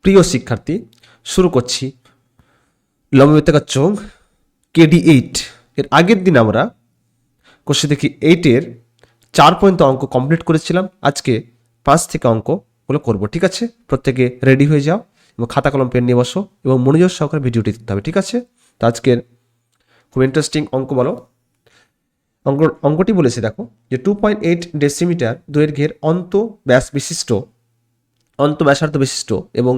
প্রিয় শিক্ষার্থী, শুরু করছি লম্ববৃত্তাকার চোঙ KD8 এর আগের দিন আমরা কোশ্চেন দেখি 8-এর 4 পর্যন্ত অঙ্ক কমপ্লিট করেছিলাম। আজকে 5 থেকে অঙ্কগুলো করব। ঠিক আছে, প্রত্যেকে রেডি হয়ে যাও এবং খাতা কলম পেন নিয়ে বসো এবং মনোযোগ সহকারে ভিডিওটি দেখতে হবে। ঠিক আছে, তো আজকের খুব ইন্টারেস্টিং অঙ্ক বলো। অঙ্কটি বলেছে দেখো যে 2.8 ডেসিমিটার দৈর্ঘ্যের ব্যাসার্ধ বিশিষ্ট এবং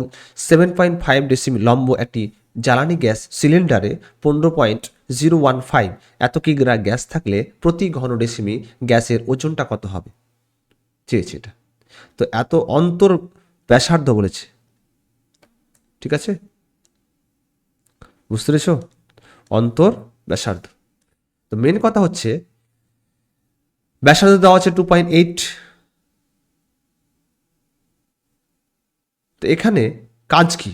7.5 ডেসিমি লম্ব একটি জ্বালানি গ্যাস সিলিন্ডারে 15.015 এত কিগ্রা গ্যাস থাকলে প্রতি ঘন ডেসিমি গ্যাসের ওজনটা কত হবে চেয়েছে এটা। তো এত অন্তর ব্যাসার্ধ বলেছে। ঠিক আছে, বুঝতে পেরেছ? অন্তর ব্যাসার্ধ। তো মেন কথা হচ্ছে ব্যাসার্ধ দেওয়া আছে 2.8। তো এখানে কাজ কি?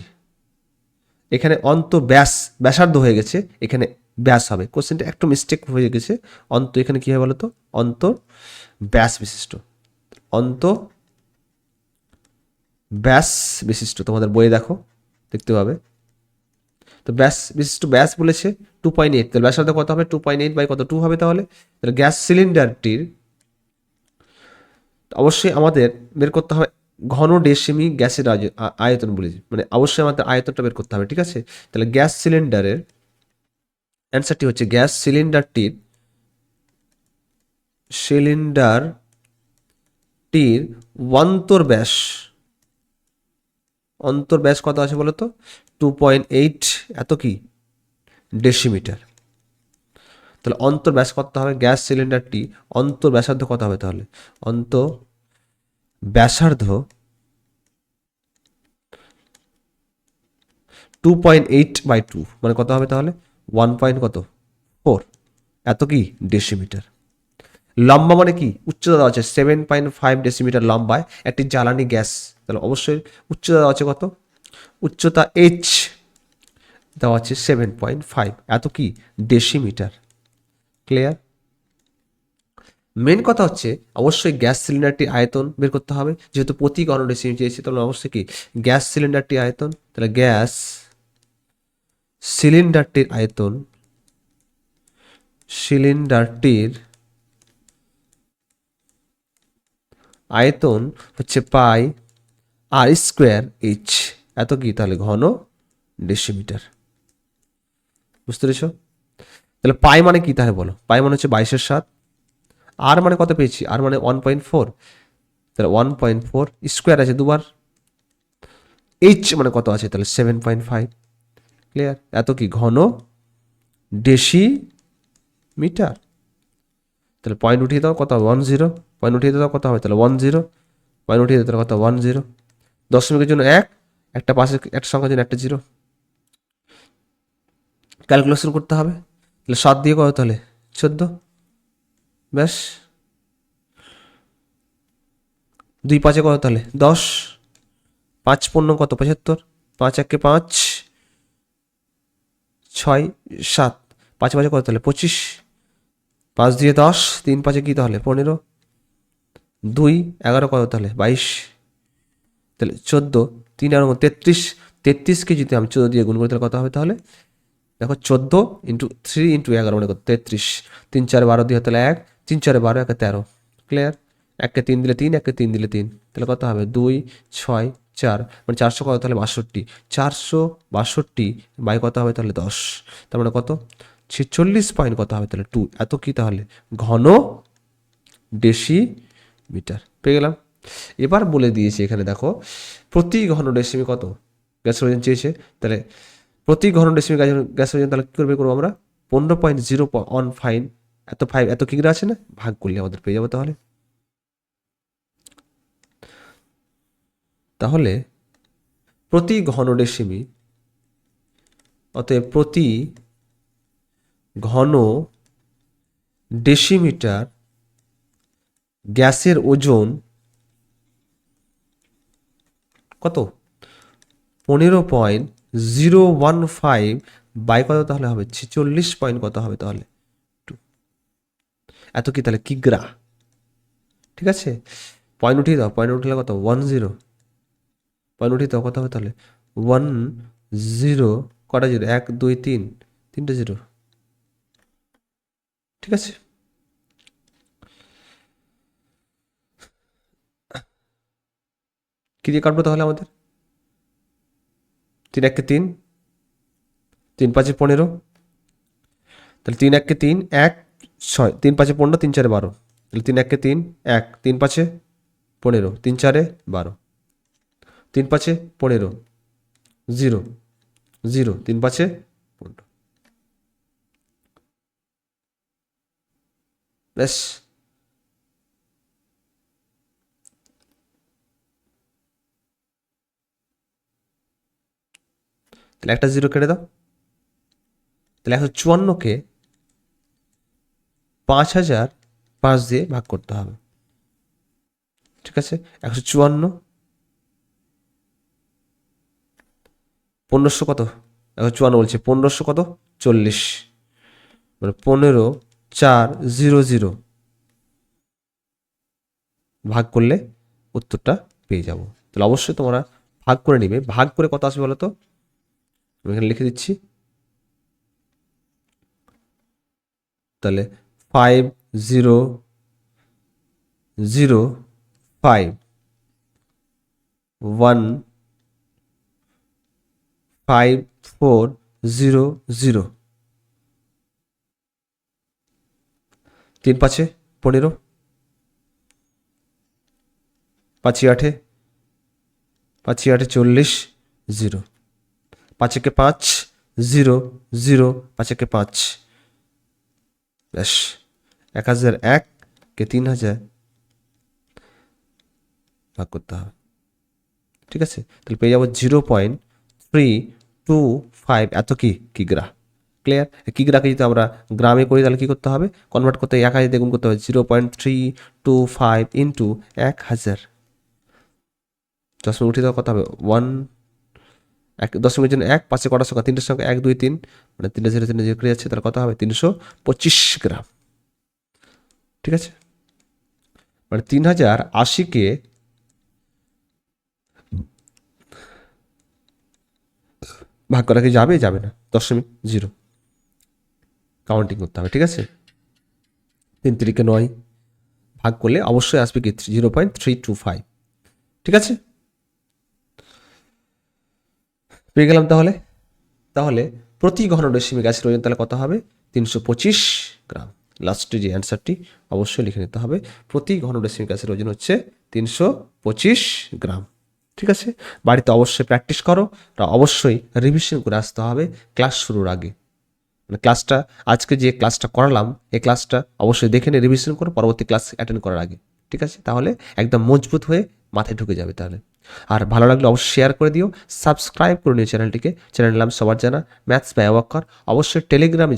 এখানে ব্যাসার্ধ হয়ে গেছে, এখানে ব্যাস হবে। কোশ্চেনটা একটু মিস্টেক হয়ে গেছে। এখানে কি হবে বলতো? ব্যাস বিশিষ্ট। ব্যাস বিশিষ্ট তোমাদের বইয়ে দেখো, দেখতে পাবে। তো ব্যাস বলেছে 2.8, তাহলে ব্যাসার্ধ কত হবে? 2.8 বাই কত? 2 হবে। তাহলে গ্যাস সিলিন্ডারটির অবশ্যই আমাদের বের করতে হবে ঘন ডেসিমি গ্যাসের আয়তন বলেছি, মানে অবশ্যই আমাদের আয়তনটা বের করতে হবে। ঠিক আছে, তাহলে গ্যাস সিলিন্ডারের অ্যান্সারটি হচ্ছে সিলিন্ডারটির অন্তর্ব্যাস কত আছে বলো তো? 2.8 এত কি ডেসিমিটার। তাহলে অন্তর্ব্যাস কত হবে? গ্যাস সিলিন্ডারটি ব্যাসার্ধ কত হবে? তাহলে ব্যাসার্ধ 2.8 বাই 2 মানে কত হবে? তাহলে 1.4 এত কি ডেসিমিটার। লম্বা মানে কি? উচ্চতা দেওয়া আছে 7.5 ডেসিমিটার লম্বায় একটি জ্বালানি গ্যাস। তাহলে অবশ্যই উচ্চতা দেওয়া আছে কত? উচ্চতা h দেওয়া আছে 7.5 এত কি ডেসিমিটার। ক্লিয়ার? মেন কথা হচ্ছে অবশ্যই গ্যাস সিলিন্ডারটির আয়তন বের করতে হবে, যেহেতু প্রতি ঘন ডেসিমি চেয়েছি। তাহলে অবশ্যই কি গ্যাস সিলিন্ডারটির আয়তন। তাহলে গ্যাস সিলিন্ডারটির আয়তন হচ্ছে পাই আর স্কোয়ার এইচ এত কি তাহলে ঘন ডেসিমিটার। বুঝতে পেরেছ? তাহলে পাই মানে কি তাহলে বলো? পাই মানে হচ্ছে 22/7। আর মানে কত পেয়েছি? আর মানে 1.4। তাহলে 1.4 স্কোয়ার আছে দুবার। এইচ মানে কত আছে? তাহলে 7.5। ক্লিয়ার? এত কি ঘন ডেসিমিটার। তাহলে পয়েন্ট উঠিয়ে দাও, কত হবে? 10। পয়েন্ট উঠিয়ে দাও, কত হবে? তাহলে 10। পয়েন্ট উঠিয়ে দাও, কত? 10। দশমিকের জন্য একটা পাশে একটা সংখ্যার জন্য একটা 0। ক্যালকুলেশন করতে হবে। তাহলে 7 দিয়ে কত? তাহলে 14। ব্যাস 2 5 কত? তাহলে 10। 5 15 কত? 75। 5 1 5 6 7। 5 5 কত? তাহলে 25। 5 দিয়ে 10, 3 5 কি তাহলে 15, 2 11 কত? তাহলে 22। তাহলে 14, 3 আর 33। 33কে যদি আমি 14 দিয়ে গুণ করি তাহলে কত হবে? তাহলে দেখো 14 ইন্টু 3 ইন্টু 11 মানে কত? 33। 3 4 12 দিয়ে তাহলে 1, 3 4 12 1 13। ক্লিয়ার? 1কে 3 দিলে 3, 1কে 3 দিলে 3, তাহলে কত হবে? 2 6 4 মানে 400 কত? তাহলে 62। 462 বাই কত হবে? তাহলে 10। তার মানে কত? 46 পয়েন্ট কত হবে? তাহলে 2 এত কি তাহলে ঘন ডেসিমিটার। পেয়ে গেলাম। এবার বলে দিয়েছি এখানে দেখো প্রতি ঘন ডেসিমি কত গ্যাসের ওজন চেয়েছে। তাহলে প্রতি ঘন ডেসিমি গ্যাসের ওজন তাহলে কী করবে করবো আমরা? 15.015 এত কিগ্রা আছে না, ভাগ করলে আমাদের পেয়ে যাবো। তাহলে প্রতি ঘন ডেসিমি, অতএব প্রতি ঘন ডেসিমিটার গ্যাসের ওজন কত? 15.015 বাই কত তাহলে হবে? 46 পয়েন্ট কত হবে তাহলে? এত কি তাহলে কিগ্রা। ঠিক আছে, পয়েন্ট উঠিয়ে দাও। পয়েন্ট উঠলে কত? 10। পয়েন্ট উঠিয়ে দাও, কত হবে তাহলে? 10, কটা জিরো? 1 2 3, তিনটে জিরো। ঠিক আছে, কি দিয়ে কাটবো তাহলে আমাদের? 3 1 3, 3 5 15, তাহলে 3 1 3, 1 6, 3 5 15, 3 4 12, তাহলে 3 1 3, 1, 3 5 15, 3 4 12, 3 5 15, 0 0, 3 5 15, ব্যাস। তাহলে একটা জিরো কেটে দাও। তাহলে 154কে 5005 দিয়ে ভাগ করতে হবে। ঠিক আছে, 154, 1500 কত? 154 বলছে, 1500 কত? 40, মানে 15 4 0 0 ভাগ করলে উত্তরটা পেয়ে যাব। তাহলে অবশ্যই তোমরা ভাগ করে নিবে। ভাগ করে কত আসবে বলো তো? আমি এখানে লিখে দিচ্ছি। তাহলে 5005 15400, 3 5 15, 5 8, 40, 0, 5 1 5 0 0, 5 1 5, ব্যাস। 1001কে 3000 ভাগ করতে হবে। ঠিক আছে, তাহলে পেয়ে যাবো 0.325। এত কি কিগ্রা। ক্লিয়ার? কিগ্রাকে যদি আমরা গ্রামে করি তাহলে কি করতে হবে? কনভার্ট করতে 1000 দিয়ে গুণ করতে হবে। 0.325 ইন্টু 1000, দশমিক উঠিয়ে দেওয়া কত হবে? 10 জন্য 1, 5 কটার সংখ্যা? 3টের সংখ্যা 1 2 3, মানে 3 0 3 0 করে যাচ্ছে, তাহলে কত হবে? 325 গ্রাম। ঠিক আছে, মানে 3080কে ভাগ করা কি যাবে? যাবে না। 0.0 কাউন্টিং করতে হবে। ঠিক আছে, 3 3 9 ভাগ করলে অবশ্যই আসবে কি? 0.325। ঠিক আছে, পেয়ে গেলাম। তাহলে তাহলে প্রতি ঘন ডেসিমিক গ্যাসের ওজন তাহলে কত হবে? 325 গ্রাম। লাস্টে যে অ্যান্সারটি অবশ্যই লিখে নিতে হবে। প্রতি ঘন ডেসিমিক গ্যাসের ওজন হচ্ছে 325 গ্রাম। ঠিক আছে, বাড়িতে অবশ্যই প্র্যাকটিস করো, আর অবশ্যই রিভিশন করে আসতে হবে ক্লাস শুরুর আগে। মানে ক্লাসটা, আজকে যে ক্লাসটা করালাম, এই ক্লাসটা অবশ্যই দেখে নিয়ে রিভিশন করো পরবর্তী ক্লাস অ্যাটেন্ড করার আগে। ঠিক আছে, তাহলে একদম মজবুত হয়ে মাথায় ঢুকে যাবে তাহলে। আর ভালো লাগলে অবশ্যই শেয়ার করে দিও, সাবস্ক্রাইব করে নিও চ্যানেলটিকে। চ্যানেলের নাম সবার জানা, ম্যাথস বাই আওয়াক্কার। অবশ্যই টেলিগ্রামে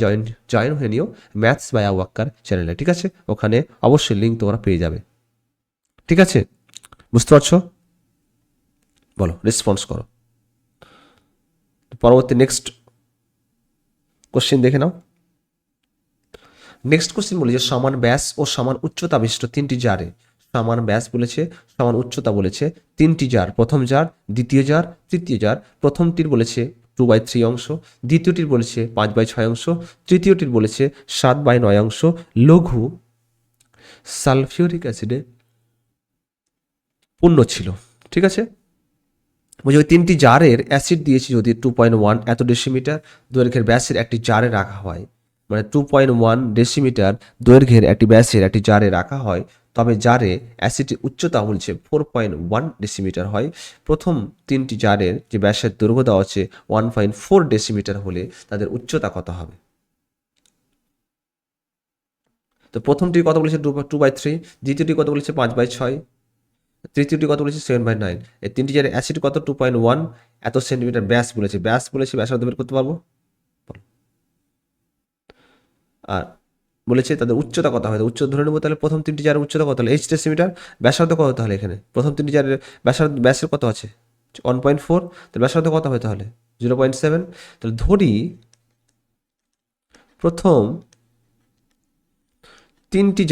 জয়েন হয়ে নিও ম্যাথস বাই আওয়াক্কার চ্যানেলে। ঠিক আছে, ওখানে অবশ্যই লিঙ্ক তোমরা পেয়ে যাবে। ঠিক আছে, বুঝতে পারছো? বলো, রেসপন্স করো। পরবর্তী নেক্সট কোশ্চেন দেখে নাও। নেক্সট কোশ্চেন বলেছে সমান ব্যাস ও সমান উচ্চতা বিশিষ্ট 3টি জারে, সমান ব্যাস বলেছে, সমান উচ্চতা বলেছে, 3টি জার, প্রথম জার, দ্বিতীয় জার, তৃতীয় জার। প্রথমটির বলেছে 2/3 অংশ, দ্বিতীয়টির বলেছে 5/6 অংশ, তৃতীয়টির বলেছে 7/9 অংশ লঘু সালফিউরিক অ্যাসিডে পূর্ণ ছিল। ঠিক আছে, বলছি ওই 3টি জারের অ্যাসিড দিয়েছি যদি 2.1 এত ডেসিমিটার দৈর্ঘ্যের ব্যাসের একটি জারে রাখা হয়, মানে 2.1 ডেসিমিটার দৈর্ঘ্যের একটি ব্যাসের একটি জারে রাখা হয়, তবে জারে অ্যাসিডের উচ্চতা বলছে 4.1 ডেসিমিটার হয়। প্রথম 3টি জারের যে ব্যাসের দৈর্ঘ্য দেওয়া আছে 1.4 ডেসিমিটার হলে তাদের উচ্চতা কত হবে? তো প্রথমটি কত বলেছে? 2/3, দ্বিতীয়টি কত বলেছে? 5/6, তৃতীয়টি কত বলেছে? 7/9। এই 3টি জারের অ্যাসিড কত? 2.1 এত সেন্টিমিটার ব্যাস বলেছে। ব্যাস বলেছে, ব্যাসার্ধ বের করতে পারবো। আর বলেছে তাদের উচ্চতা কত হবে? উচ্চতা ধরে নেবো। তাহলে প্রথম 3টি জারের উচ্চতা কত হলো? 8 ডেসিমিটার। ব্যাসার্ধ কত তাহলে? এখানে প্রথম 3টি জারের ব্যাসের কত আছে? 1.4। তাহলে ব্যাসার্ধ কত হবে তাহলে? 0.7। তাহলে ধরি প্রথম 3টি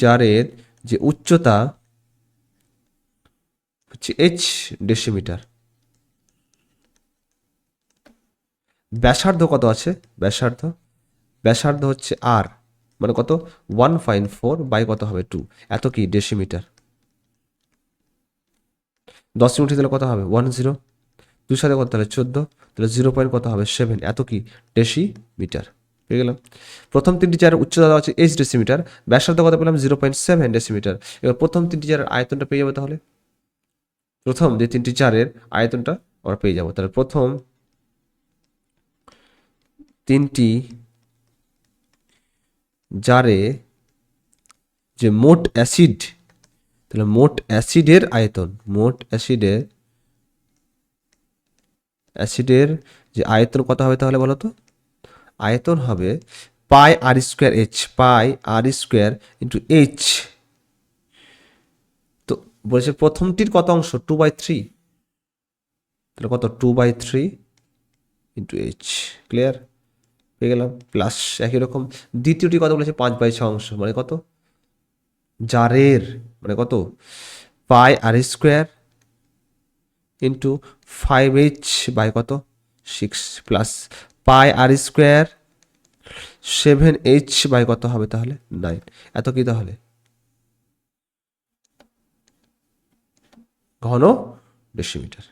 জারের যে উচ্চতা হচ্ছে এইচ ডেসিমিটার। ব্যাসার্ধ কত আছে? ব্যাসার্ধ হচ্ছে আর, মানে কত 1.4 বাই কত হবে 2, এত কি ডেসিমিটার। 10 ইউনিট দিলে কত হবে 10, 2 সাথে কত তাহলে 14, তাহলে 0. কত হবে 7, এত কি ডেসিমিটার। পেয়ে গেলাম। প্রথম তিনটি চারের উচ্চতা দেওয়া আছে এইচ ডেসিমিটার, ব্যাসার্ধ কত পেলাম 0.7 ডেসিমিটার। এবার প্রথম তিনটি চারের আয়তনটা পেয়ে যাবে তাহলে। প্রথম যে তিনটি চারের আয়তনটা আমরা পেয়ে যাবো। তাহলে প্রথম তিনটি জারে যে মোট অ্যাসিড, তাহলে মোট অ্যাসিডের আয়তন, মোট অ্যাসিডের যে আয়তন কত হবে তাহলে বলো তো? আয়তন হবে পাই আর স্কোয়ার এইচ, পাই আর স্কোয়ার ইন্টু এইচ। তো বলেছে প্রথমটির কত অংশ 2/3, তাহলে কত 2/3 ইন্টু এইচ। ক্লিয়ার? পেয়ে গেলাম। প্লাস একই রকম দ্বিতীয়টি কত বলেছে 5/6 অংশ, মানে কত জারের, মানে কত pi r square into 5h by কত 6 plus pi r square 7h by কত হবে তাহলে 9, এত কি তাহলে ঘন ডেসিমিটার।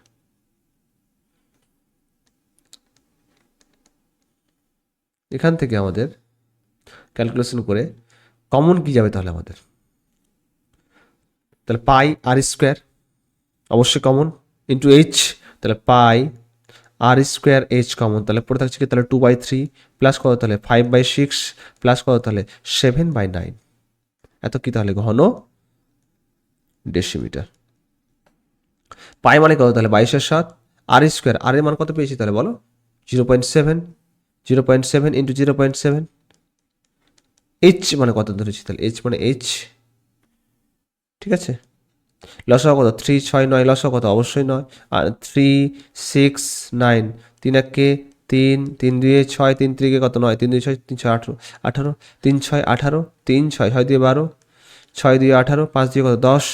এখান থেকে আমাদের ক্যালকুলেশন করে কমন কি যাবে তাহলে আমাদের? তাহলে পাই আর স্কোয়ার অবশ্যই কমন ইন্টু এইচ, তাহলে পাই আর স্কোয়ার এইচ কমন, তাহলে পড়ে থাকছে কি তাহলে 2/3 প্লাস কত তাহলে 5/6 প্লাস কত তাহলে 7/9, এত কি তাহলে ঘন ডেসিমিটার। পাই মানে কত তাহলে 22/7, আর স্কোয়ার আর এর মান কত পেয়েছি তাহলে বলো 0.7, 0.7 ইন্টু 0.7, এইচ মানে কত ধরেছি তাহলে এইচ মানে এইচ। ঠিক আছে, লসাগু কত 3, 6, 9, লসাগু কত অবশ্যই 9, আর 3, 6, 9, 3 একে 3, 3 2 6, 3 3 কত 9, 3 2 6, 3 6 18, 18, 3 6 18, 3 6 6 2 12, 6 2 18, 5 2 কত 10,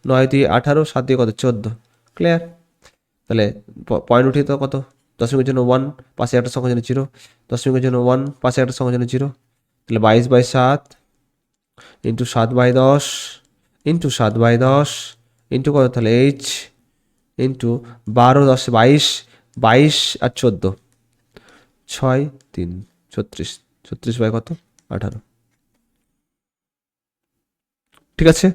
9 2 18, 7 2 কত 14। ক্লিয়ার? তাহলে পয়েন্ট উঠিয়ে তো কত, দশমিকের জন্য 1, পাশে একটা সংখ্যার জন্য 0, দশমিকের জন্য 1, পাশে একটা সংখ্যার জন্য 0, তাহলে 22/7 ইন্টু 7/10 ইন্টু 7/10 ইন্টু কত তাহলে এইচ ইন্টু 12 10 22, 22 আর 14, 6 3 36, 36 বাই কত 18। ঠিক আছে,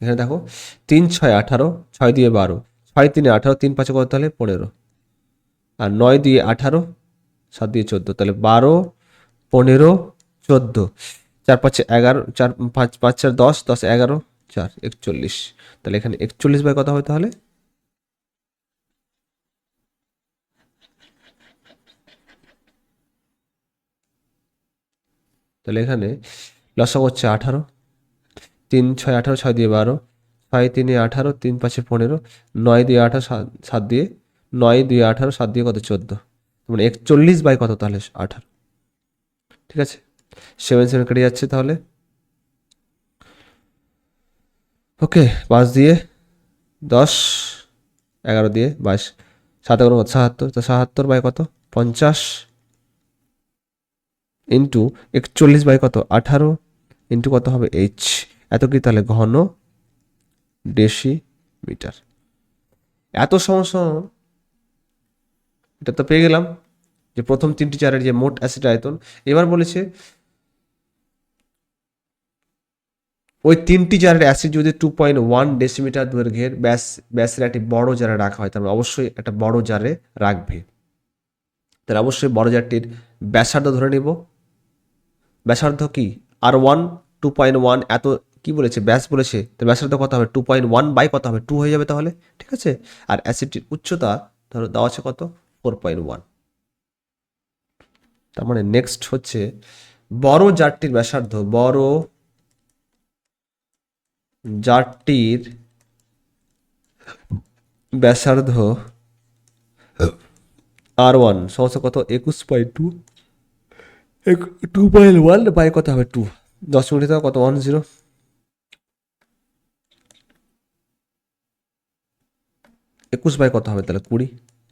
এখানে দেখো 3 6 18, 6 দিয়ে 12, 6 3 18, 3 5 কত তাহলে 15, আর 9 দিয়ে 18, 7 দিয়ে 14, তাহলে 12 15 14, 4 5 11, 4 5 5 4 10, 10 11 4 41, তাহলে এখানে 41 বাই কত হবে তাহলে? তাহলে এখানে লসাগু হচ্ছে 18, 3 6 18, 6 দিয়ে 12, 6 3 18, 3 5 15, 9 দিয়ে 18, 7 দিয়ে 9 দিয়ে 18, 7 দিয়ে কত 14, মানে 41 বাই কত তাহলে 18। ঠিক আছে, 7 7 কেটে যাচ্ছে তাহলে। ওকে, 5 দিয়ে 10, 11 দিয়ে 22, 7 কত 77, তো 77 বাই কত 50 ইন্টু 41 বাই কত 18 ইন্টু কত হবে এইচ, এত কি তাহলে ঘন ডেসিমিটার। এত সমস্যা এটা তো পেয়ে গেলাম যে প্রথম তিনটি চারের যে মোট অ্যাসিড আয়তন। এবার বলেছে ওই তিনটি জারের অ্যাসিড যদি 2.1 ডেসিমিটার দৈর্ঘ্যের ব্যাসের একটি বড় জারে রাখা হয়, তাহলে অবশ্যই একটা বড় জারে রাখবে। তাহলে অবশ্যই বড় জারটির ব্যাসার্ধ ধরে নিব। ব্যাসার্ধ কি R1 2.1, এত কি বলেছে ব্যাস বলেছে, তো ব্যাসার্ধ কত হবে 2.1 বাই কত হবে 2 হয়ে যাবে তাহলে। ঠিক আছে, আর অ্যাসিডটির উচ্চতা ধরো দেওয়া আছে কত 4.1। তার মানে নেক্সট হচ্ছে বড় জারটির ব্যাসার্ধ, বড় জারটির ব্যাসার্ধ R1 সমস্ত কত 21.2 2.1 বাই কত হবে 2, 10 মিনিট কত 10, 21 বাই কত হবে তাহলে 20,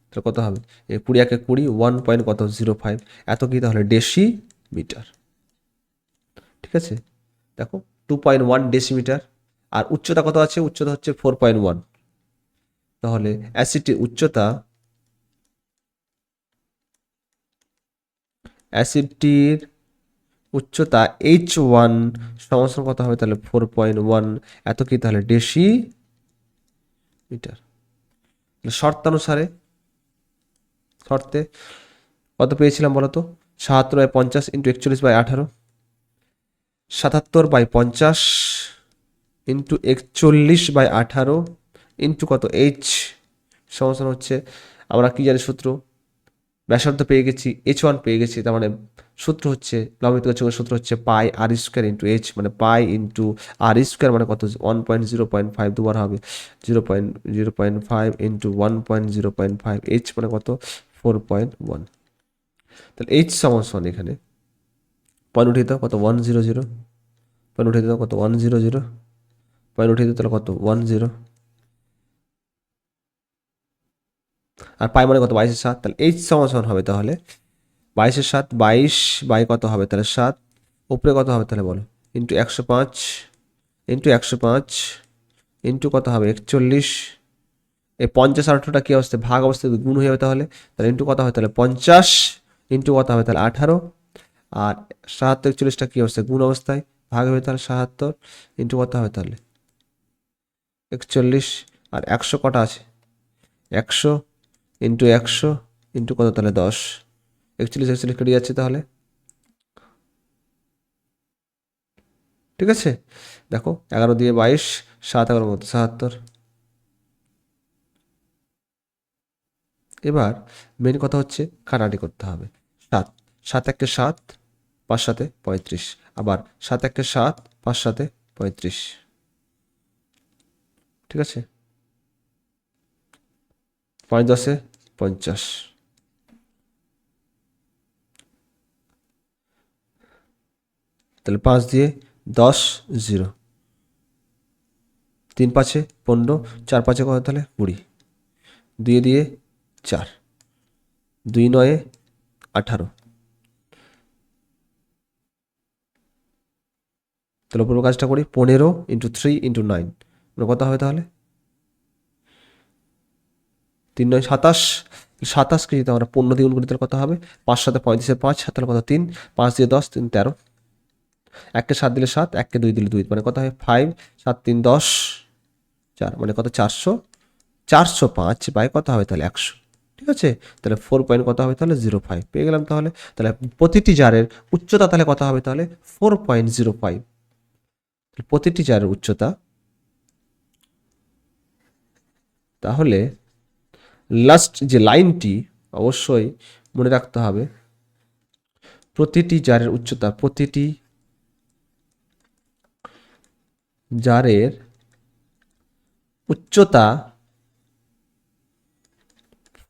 তাহলে কত হবে 20 একে 20, 1 কত 05, এত কি তাহলে ডেসিমিটার। ঠিক আছে, দেখো 2.1 ডেসিমিটার। আর উচ্চতা কত আছে, উচ্চতা হচ্ছে 4.1, তাহলে অ্যাসিডটির উচ্চতা H1 সমান কত হবে তাহলে 4.1, এত কি তাহলে ডেসিমিটার। শর্তে কত পেয়েছিলাম বলো তো, 77/50 ইন্টু 41/18, 77/50 ইন্টু 41/18 ইন্টু কত এইচ সমান হচ্ছে, আমরা কি জানি সূত্র, ব্যাসার্ধ পেয়ে গেছি, H1 পেয়ে গেছি, তার মানে সূত্র হচ্ছে লম্বিত গতির সূত্র হচ্ছে পাই আর স্কোয়ার ইন্টু এইচ, মানে পাই ইন্টু আর স্কোয়ার মানে কত 1.0.5 দুবার হবে, 0.05 ইন্টু 1.0.5, এইচ মানে কত 4.1। তাহলে এইচ সমান এখানে পয়েন্ট উঠিয়ে দাও কত 100, পয়েন্ট উঠিয়ে দাও কত 100, পয়েন্ট উঠিয়ে দাও তাহলে কত 10, আর পাই মানে কত 22/7, তাহলে এইচ সমান হবে তাহলে 22/7, 22 বাই কত হবে তাহলে 7, উপরে কত হবে তাহলে বলো, ইন্টু 105 ইন্টু কত হবে 41, এই 50 আর 8টা কি অবস্থায় ভাগ অবস্থায় গুণ হয়ে যাবে, তাহলে ইন্টু কত হবে তাহলে 50 ইন্টু কত হবে তাহলে 18, আর 77 41টা কি অবস্থায় গুণ অবস্থায়, ভাগ হবে তাহলে 77 ইন্টু কত হবে তাহলে 41, আর 100 কটা আছে 100 ইন্টু 100 ইন্টু কত তাহলে 10, 41 কেটে যাচ্ছে তাহলে। ঠিক আছে, দেখো 11 দিয়ে 22, 7 11 মতো 77। এবার মেন কথা হচ্ছে কাটাকাটি করতে হবে, 7 7 1 7, 5 7 35, আবার 7 1 7, 5 7 35। ঠিক আছে, 5 10 50, তাহলে 5 দিয়ে 10 0, 3 5 15, 4 5 কত তাহলে 20, 2 দিয়ে 4, 2 9 18, তাহলে পুরো কাজটা করি 15 ইন্টু 3 ইন্টু 9, কত হবে তাহলে 3 9 27, 27কে যদি আমরা 15 দিয়ে গুণ করি তাহলে কত হবে 5 7 35, 5 তাহলে কত 3, 5 দিয়ে 10 3 13, 1কে 7 দিলে 7, 1কে 2 দিলে 2, মানে কত হয় 5 7 3 10 4, মানে কত 405 বাই কত হবে তাহলে 100। ঠিক আছে, তাহলে 4 পয়েন্ট কত হবে তাহলে 05 পেয়ে গেলাম। তাহলে প্রতিটি জারের উচ্চতা তাহলে কত হবে তাহলে 4.05, প্রতিটি জারের উচ্চতা, তাহলে লাস্ট যে লাইনটি অবশ্যই মনে রাখতে হবে, প্রতিটি জারের উচ্চতা, প্রতিটি জারের উচ্চতা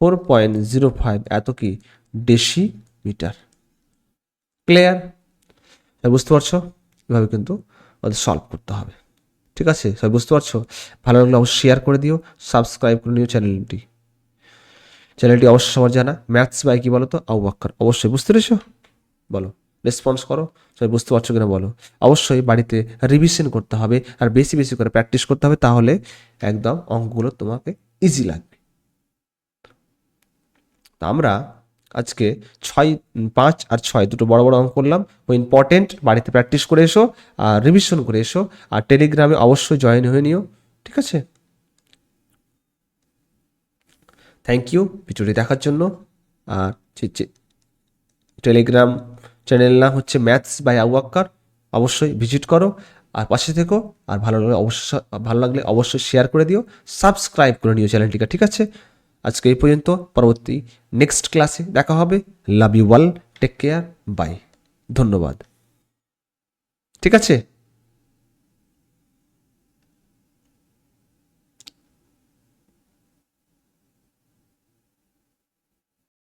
4.05, এত কি ডেসিমিটার। ক্লিয়ার? বুঝতে পারছো? এভাবে কিন্তু আমাদের সলভ করতে হবে। ঠিক আছে, সবাই বুঝতে পারছো? ভালো লাগলে অবশ্যই শেয়ার করে দিও, সাবস্ক্রাইব করে নিও চ্যানেলটি অবশ্যই সবার জানা, ম্যাথস বাই কি বলো তো আবু বকর। অবশ্যই বুঝতে পেরেছো? বলো, রেসপন্স করো, সবাই বুঝতে পারছো কিনা বলো। অবশ্যই বাড়িতে রিভিশন করতে হবে আর বেশি বেশি করে প্র্যাকটিস করতে হবে, তাহলে একদম অঙ্কগুলো তোমাকে ইজি লাগবে। তা আমরা আজকে 6 5 আর 6 দুটো বড় বড় অঙ্ক করলাম, ও ইম্পর্টেন্ট, বাড়িতে প্র্যাকটিস করে এসো আর রিভিশন করে এসো, আর টেলিগ্রামে অবশ্যই জয়েন হয়ে নিও। ঠিক আছে, থ্যাংক ইউ ভিডিওটি দেখার জন্য। আর টেলিগ্রাম চ্যানেল নাম হচ্ছে ম্যাথস বাই আবু বকর, অবশ্যই ভিজিট করো আর পাশে থেকো। আর ভালো লাগলে অবশ্যই শেয়ার করে দিও, সাবস্ক্রাইব করে নিও চ্যানেলটিকে। ঠিক আছে, আজকে এই পর্যন্ত, পরবর্তী নেক্সট ক্লাসে দেখা হবে। Love you all, take care, bye, ধন্যবাদ। ঠিক আছে।